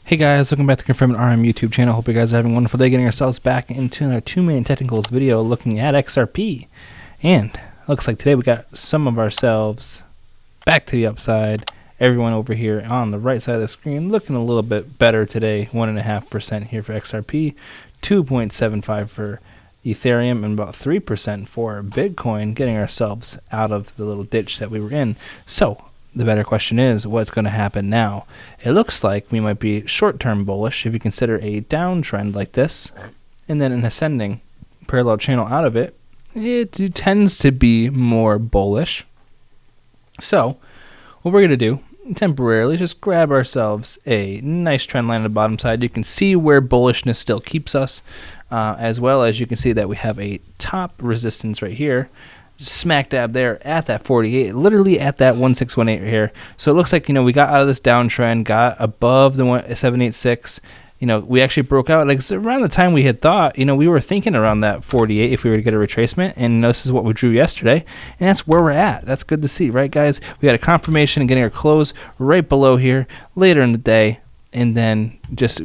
Hey guys, welcome back to Confirm and RM YouTube channel. Hope you guys are having a wonderful day, getting ourselves back into our 2 main technicals video looking at XRP. And looks like today we got some of ourselves back to the upside. Everyone over here on the right side of the screen looking a little bit better today. 1.5% here for XRP, 2.75 for Ethereum, and about 3% for Bitcoin, getting ourselves out of the little ditch that we were in. So the better question is, what's going to happen now? It looks like we might be short-term bullish if you consider a downtrend like this, and then an ascending parallel channel out of it. It tends to be more bullish. So what we're going to do temporarily, just grab ourselves a nice trend line on the bottom side. You can see where bullishness still keeps us, as well as you can see that we have a top resistance right here, smack dab there at that 48, literally at that 1618 right here. So it looks like, we got out of this downtrend, got above the 786. We actually broke out like around the time we had thought. We were thinking around that 48 if we were to get a retracement, and this is what we drew yesterday, and that's where we're at. That's good to see, right, guys? We got a confirmation and getting our close right below here later in the day, and then just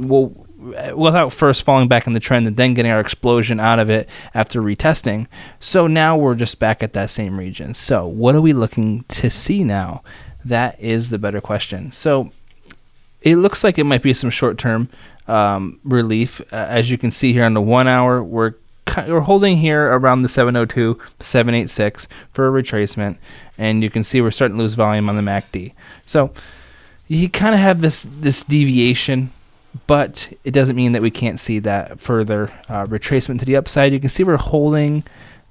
without first falling back in the trend and then getting our explosion out of it after retesting. So now we're just back at that same region. So what are we looking to see now? That is the better question. So it looks like it might be some short-term relief. As you can see here on the 1 hour, we're holding here around the 702, 786 for a retracement, and you can see we're starting to lose volume on the MACD. So you kind of have this deviation, but it doesn't mean that we can't see that further retracement to the upside. You can see we're holding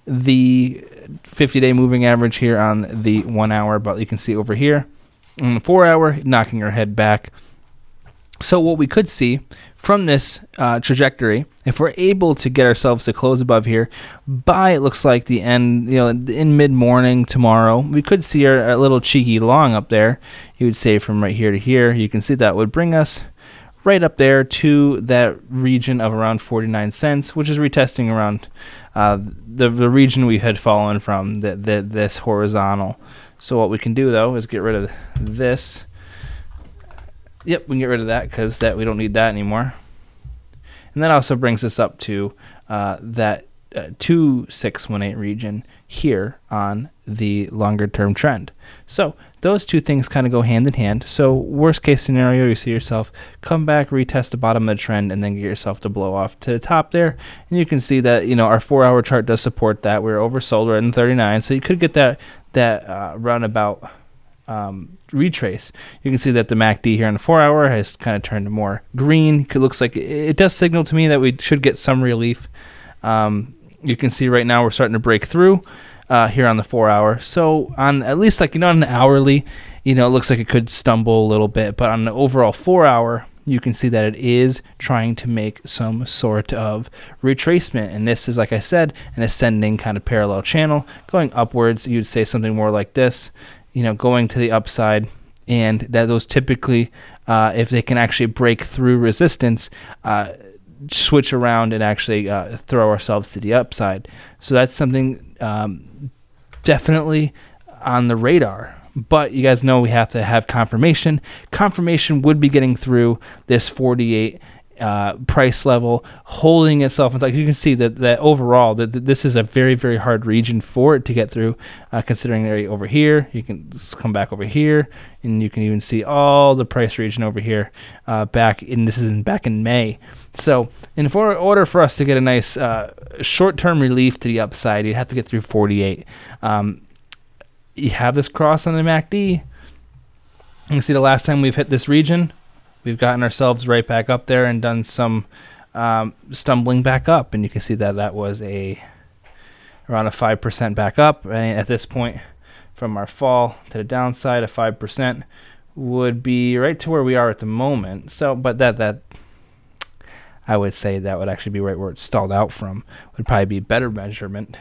the 50-day moving average here on the 1 hour, but you can see over here on the 4 hour knocking our head back. So what we could see from this trajectory, if we're able to get ourselves to close above here by, it looks like the end, in mid-morning tomorrow, we could see our little cheeky long up there. You would say from right here to here. You can see that would bring us right up there to that region of around 49 cents, which is retesting around the region we had fallen from, this horizontal. So what we can do, though, is get rid of this. Yep, we can get rid of that because we don't need that anymore. And that also brings us up to that 2618 region here on the longer term trend. So those two things kind of go hand in hand. So worst case scenario, you see yourself come back, retest the bottom of the trend, and then get yourself to blow off to the top there. And you can see that our 4 hour chart does support that. We're oversold right in 39, so you could get that roundabout retrace. You can see that the MACD here on the 4 hour has kind of turned more green. It looks like it does signal to me that we should get some relief. You can see right now we're starting to break through here on the 4 hour. So on at least on the hourly, it looks like it could stumble a little bit, but on the overall 4 hour, you can see that it is trying to make some sort of retracement. And this is, like I said, an ascending kind of parallel channel going upwards. You'd say something more like this, going to the upside, and that those typically, if they can actually break through resistance, switch around and actually throw ourselves to the upside. So that's something definitely on the radar. But you guys know we have to have confirmation. Confirmation would be getting through this 48 price level, holding itself. Like you can see that overall that this is a very, very hard region for it to get through, considering they're over here. You can come back over here, and you can even see all the price region over here back in May. So in order for us to get a nice short-term relief to the upside, you'd have to get through 48. You have this cross on the MACD. You can see the last time we've hit this region, we've gotten ourselves right back up there and done some stumbling back up, and you can see that was around a 5% back up. And at this point, from our fall to the downside, a 5% would be right to where we are at the moment. So, but that I would say that would actually be right where it stalled out from. Would probably be a better measurement,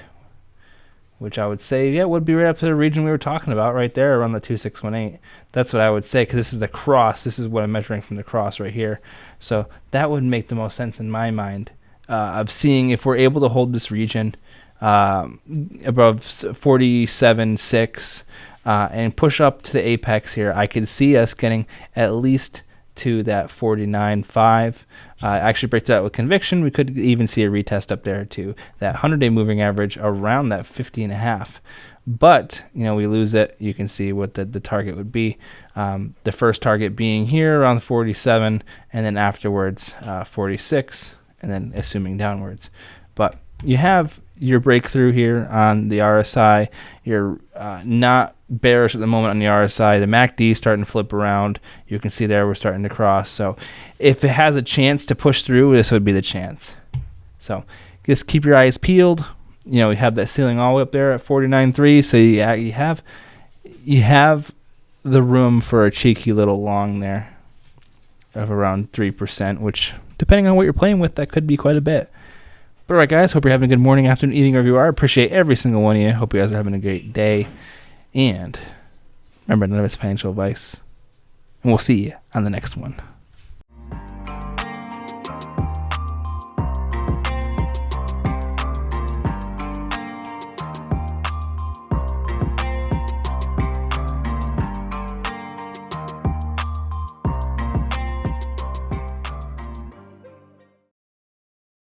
which I would say, would be right up to the region we were talking about right there around the 2618. That's what I would say, because this is the cross. This is what I'm measuring from the cross right here. So that would make the most sense in my mind of seeing if we're able to hold this region above 47.6 and push up to the apex here. I could see us getting at least to that 49.5. Actually break that with conviction. We could even see a retest up there to that 100-day moving average around that 50.5. But, you know, we lose it. You can see what the target would be. The first target being here around 47, and then afterwards 46, and then assuming downwards. But you have your breakthrough here on the RSI. You're not bearish at the moment on the RSI. The MACD is starting to flip around. You can see there we're starting to cross. So if it has a chance to push through, this would be the chance. So just keep your eyes peeled. You know, we have that ceiling all the way up there at 49.3. So you have the room for a cheeky little long there of around 3%, which depending on what you're playing with, that could be quite a bit. But all right, guys, hope you're having a good morning, afternoon, evening, wherever you are. I appreciate every single one of you. Hope you guys are having a great day. And remember, none of it's financial advice. And we'll see you on the next one.